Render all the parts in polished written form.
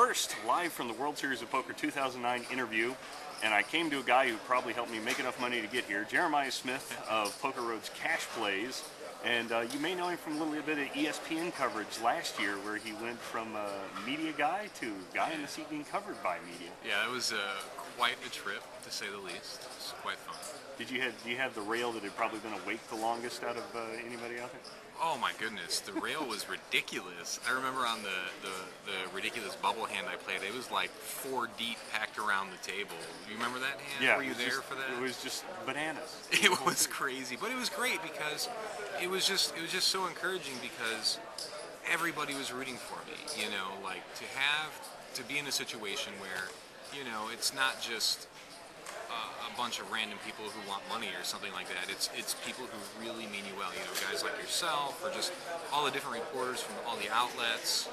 first live from the World Series of Poker 2009 interview, and I came to a guy who probably helped me make enough money to get here, Jerimiah Smith of Poker Road's Cash Plays. And you may know him from a little bit of ESPN coverage last year, where he went from media guy to guy in the seat being covered by media. Yeah, it was quite a trip, to say the least. It was quite fun. Do you have the rail that had probably been awake the longest out of anybody out there? Oh my goodness, the rail was ridiculous. I remember on the ridiculous bubble hand I played, it was like 4 deep packed around the table. You remember that hand? Yeah. Were you there for that? It was just bananas. It was crazy, but it was great because it was just so encouraging because everybody was rooting for me. You know, like to be in a situation where, you know, it's not just a bunch of random people who want money or something like that. It's people who really mean you well. You know, guys like yourself or just all the different reporters from all the outlets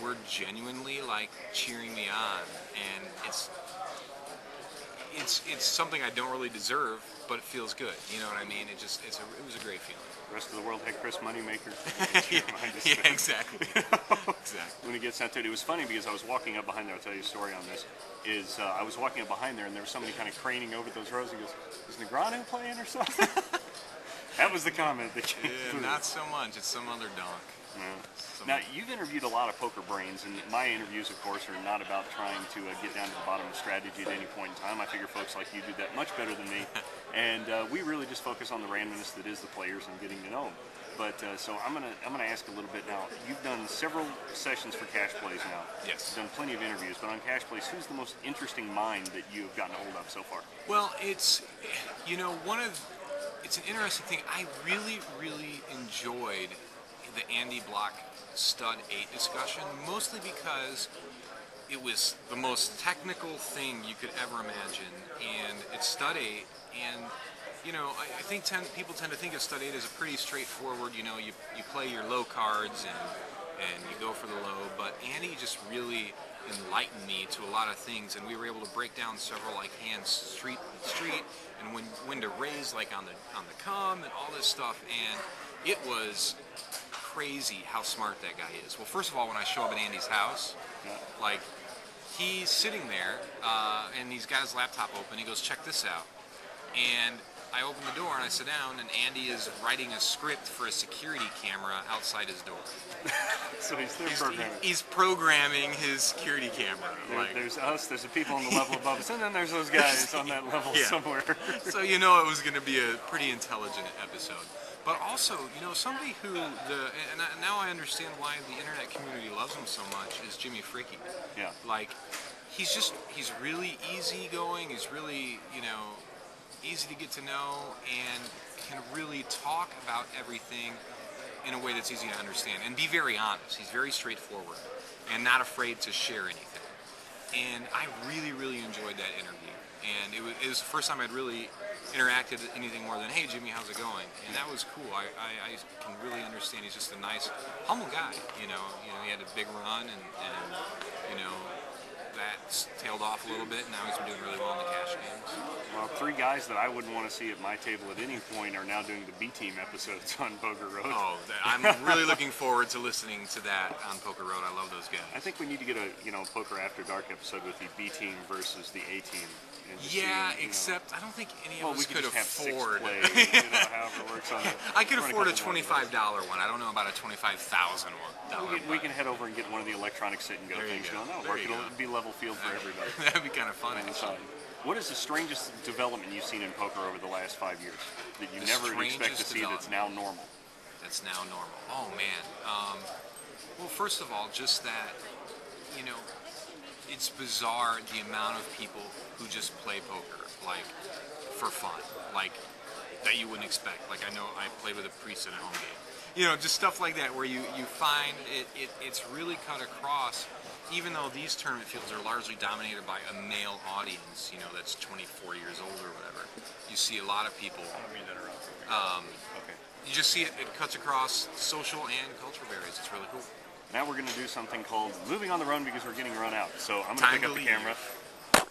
were genuinely like cheering me on, and it's something I don't really deserve, but it feels good. You know what I mean? It was a great feeling. The rest of the world had Chris Moneymaker. Yeah, exactly. Exactly. When he gets sent to it, it was funny because I was walking up behind there. I'll tell you a story on this. I was walking up behind there, and there was somebody kind of craning over those rows. He goes, "Is Negreanu playing or something?" That was the comment that came through. Not so much. It's some other donk. Yeah. Now, you've interviewed a lot of poker brains, and my interviews, of course, are not about trying to get down to the bottom of strategy at any point in time. I figure folks like you do that much better than me, and we really just focus on the randomness that is the players and getting to know them. But so I'm gonna ask a little bit now. You've done several sessions for Cash Plays now. Yes. You've done plenty of interviews, but on Cash Plays, who's the most interesting mind that you have gotten a hold of so far? Well, it's it's an interesting thing. I really enjoyed the Andy Block Stud 8 discussion, mostly because it was the most technical thing you could ever imagine, and it's Stud 8, and you know, I think people tend to think of Stud 8 as a pretty straightforward, you know, you play your low cards and you go for the low, but Andy just really enlightened me to a lot of things, and we were able to break down several like hands street and when to raise like on the come and all this stuff, and it was crazy how smart that guy is. Well, first of all, when I show up at Andy's house, like he's sitting there and he's got his laptop open. He goes, "Check this out," and I open the door and I sit down, and Andy is writing a script for a security camera outside his door. So he's programming. He's programming his security camera. There's us, there's the people on the level above us, and then there's those guys on that level somewhere. So you know it was going to be a pretty intelligent episode. But also, you know, somebody who now I understand why the internet community loves him so much is Jimmy Freaky. Yeah. Like, he's really easygoing. He's really, you know, easy to get to know, and can really talk about everything in a way that's easy to understand and be very honest. He's very straightforward and not afraid to share anything. And I really enjoyed that interview. And it was the first time I'd really interacted anything more than, "Hey Jimmy, how's it going?" And that was cool. I can really understand he's just a nice, humble guy. You know, he had a big run, and you know, that tailed off a little bit, and now he's been doing really well in the cash games. Well, 3 guys that I wouldn't want to see at my table at any point are now doing the B-Team episodes on Poker Road. Oh, I'm really looking forward to listening to that on Poker Road. I love those guys. I think we need to get a Poker After Dark episode with the B-Team versus the A-Team. Yeah, except I don't think any of us could afford. Have 6 plays, however it works on it. I could afford a $25 one. I don't know about a $25,000 one. We can head over and get one of the electronic sit and go things going. It'll be level field for everybody. That'd be kind of fun. What is the strangest development you've seen in poker over the last 5 years that you never expect to see that's now normal? That's now normal. Oh man. Well, first of all, just that, you know, it's bizarre the amount of people who just play poker, like, for fun, like, that you wouldn't expect. Like, I know I played with a priest at a home game. You know, just stuff like that where you find it's really cut across, even though these tournament fields are largely dominated by a male audience, you know, that's 24 years old or whatever. You see a lot of people. I don't mean to interrupt. Okay. You just see it cuts across social and cultural barriers. It's really cool. Now we're going to do something called moving on the run because we're getting run out. So I'm going to pick up the camera.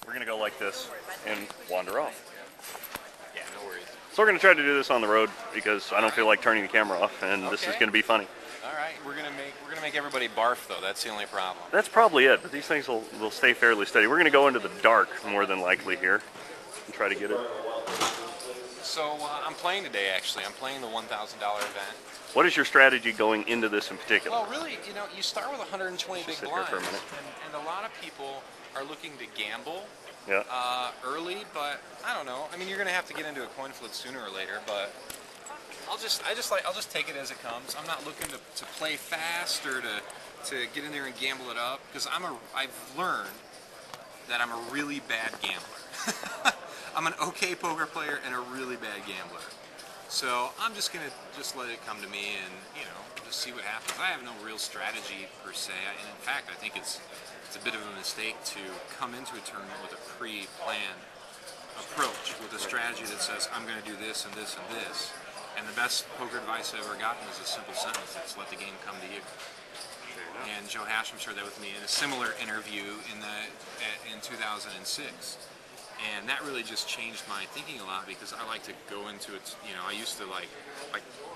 We're going to go like this and wander off. Yeah, no worries. So we're going to try to do this on the road because I don't feel like turning the camera off, and this is going to be funny. All right, we're gonna to make everybody barf, though. That's the only problem. That's probably it, but these things will stay fairly steady. We're going to go into the dark more than likely here and try to get it. So I'm playing today, actually. I'm playing the $1,000 event. What is your strategy going into this in particular? Well, really, you start with 120 big blinds, and a lot of people are looking to gamble early, but I don't know. I mean, you're going to have to get into a coin flip sooner or later, but I'll just take it as it comes. I'm not looking to play fast or to get in there and gamble it up, because I've learned that I'm a really bad gambler. I'm an okay poker player and a really bad gambler. So I'm just gonna let it come to me and just see what happens. I have no real strategy per se, and in fact I think it's a bit of a mistake to come into a tournament with a pre-planned approach, with a strategy that says I'm gonna do this and this and this. And the best poker advice I've ever gotten is a simple sentence: it's let the game come to you. And Joe Hashem shared that with me in a similar interview in 2006. And that really just changed my thinking a lot, because I like to go into it, I used to like,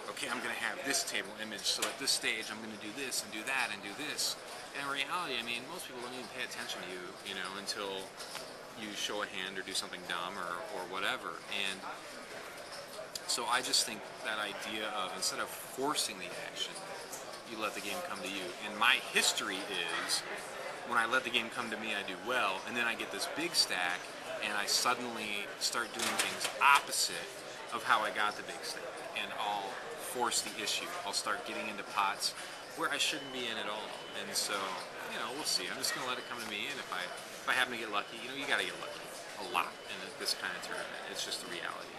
okay, I'm going to have this table image, so at this stage I'm going to do this and do that and do this. And in reality, I mean, most people don't even pay attention to you, until you show a hand or do something dumb or whatever. And so I just think that idea of, instead of forcing the action, you let the game come to you. And my history is, when I let the game come to me, I do well, and then I get this big stack, and I suddenly start doing things opposite of how I got the big stack, and I'll force the issue. I'll start getting into pots where I shouldn't be in at all. And so, we'll see. I'm just going to let it come to me, and if I happen to get lucky, you got to get lucky a lot in this kind of tournament. It's just the reality.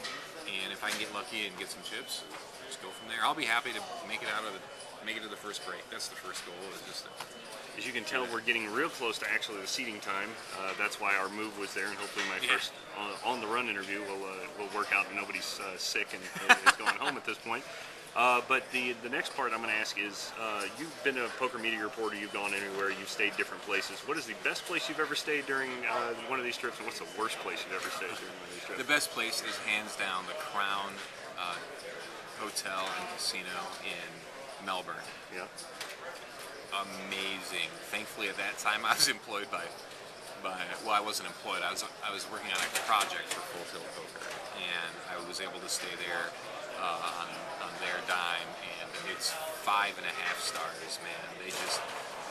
And if I can get lucky and get some chips, just go from there. I'll be happy to make it to the first break. That's the first goal. Is just as you can tell, we're getting real close to actually the seating time. That's why our move was there, and hopefully my first on-the-run interview will work out and nobody's sick and is going home at this point. But the next part I'm going to ask is, you've been a poker media reporter, you've gone anywhere, you've stayed different places. What is the best place you've ever stayed during one of these trips, and what's the worst place you've ever stayed during one of these trips? The best place is hands down the Crown Hotel and Casino in Melbourne. Yeah. Amazing. Thankfully, at that time, I was employed by well, I wasn't employed. I was working on a project for Full Tilt Poker, and I was able to stay there on their dime, and it's 5.5 stars, man. The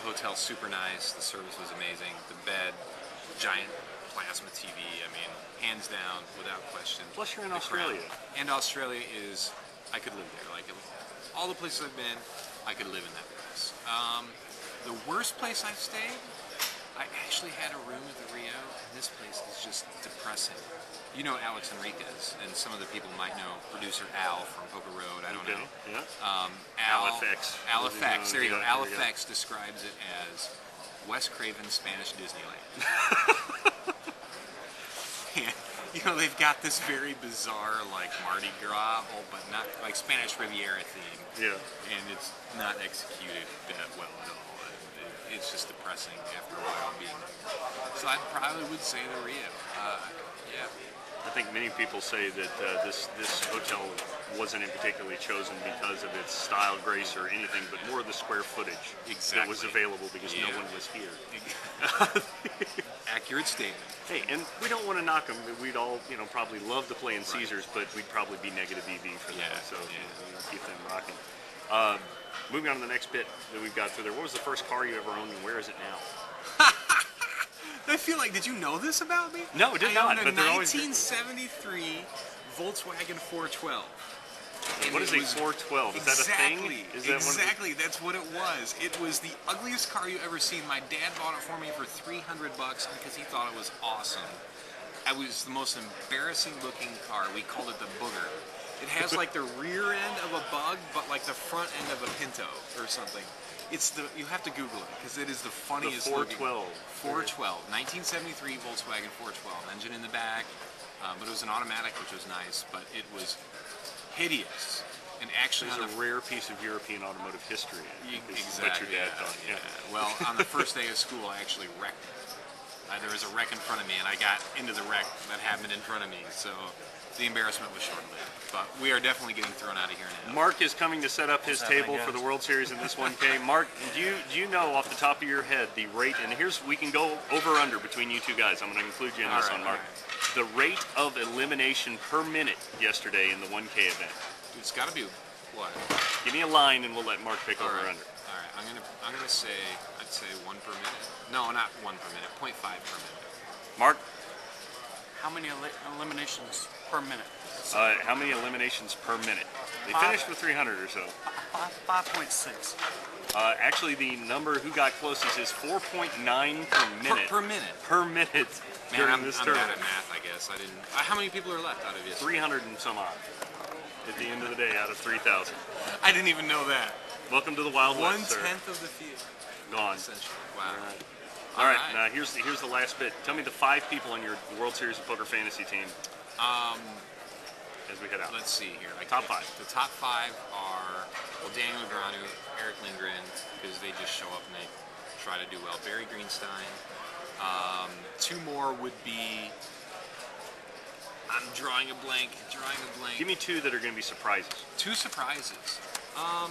hotel's super nice. The service was amazing. The bed, giant plasma TV. I mean, hands down, without question. Plus, you're in Australia. And Australia is, I could live there. Like, all the places I've been, I could live in that place. The worst place I've stayed, I actually had a room at the Rio, and this place is just depressing. You know Alex Enriquez, and some of the people might know producer Al from Poker Road. I don't know. Yeah. Alfx. Alfx. There you go. Alfx describes it as Wes Craven's Spanish Disneyland. And, they've got this very bizarre, like, Mardi Gras, but not, like, Spanish Riviera theme. Yeah. And it's not executed that well at all. It's just depressing after a while being there. So I probably would say the Rio. Yeah. I think many people say that this hotel wasn't in particularly chosen because of its style, grace, or anything, but more of the square footage that was available because no one was here. Accurate statement. Hey, and we don't want to knock them. We'd all, probably love to play in Caesars, but we'd probably be negative EV for them. So keep them rocking. Moving on to the next bit that we've got through there. What was the first car you ever owned, and where is it now? I feel like, did you know this about me? No, I did not. Owned a 1973 Volkswagen 412. What is a 412? Is that a thing? Exactly. That's what it was. It was the ugliest car you ever seen. My dad bought it for me for $300 because he thought it was awesome. It was the most embarrassing looking car. We called it the Booger. It has like the rear end of a Bug, but like the front end of a Pinto or something. You have to Google it because it is the funniest. The 412. 412, 1973 Volkswagen 412, engine in the back, but it was an automatic, which was nice, but it was hideous. And actually, it was a rare piece of European automotive history. Exactly. What your dad thought. Yeah. Well, on the first day of school, I actually wrecked it. There was a wreck in front of me, and I got into the wreck that happened in front of me. So the embarrassment was short-lived. But we are definitely getting thrown out of here now. Mark is coming to set up his table for the World Series in this 1K. Mark, do you know off the top of your head the rate? And we can go over under between you two guys. I'm going to include you in this one, Mark. The rate of elimination per minute yesterday in the 1K event. It's got to be what? Give me a line, and we'll let Mark pick over under. All right, I'm gonna say I'd say 1 per minute. No, not 1 per minute. 0.5 per minute. Mark, how many eliminations per minute? how many eliminations per minute? They finished with 300 or so. 5.6. Actually, the number who got closest is 4.9 per minute. Per minute. Per minute. Man, I'm this bad tournament. at math, I guess. I didn't. How many people are left out of it? 300 and some odd. At the end of the day, out of 3,000. I didn't even know that. Welcome to the Wild West, sir. 1/10 of the field. Gone. Essentially. Wow. All right. Now here's the last bit. Tell me the 5 people on your World Series of Poker fantasy team. As we head out. Let's see here. Top 5. The top 5 are Daniel Negreanu, Eric Lindgren, because they just show up and they try to do well. Barry Greenstein. 2 more would be. I'm drawing a blank. Give me 2 that are going to be surprises. 2 surprises. I'm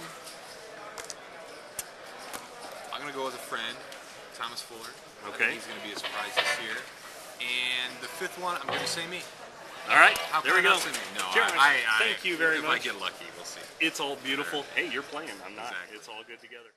going to go with a friend, Thomas Fuller. Okay. I think he's going to be a surprise this year. And the 5th one, I'm going to say me. All right. How there we can I go. not say me? No, Jeremiah, thank you very much. If I get lucky, we'll see. It's all beautiful. Hey, you're playing. I'm not. Exactly. It's all good together.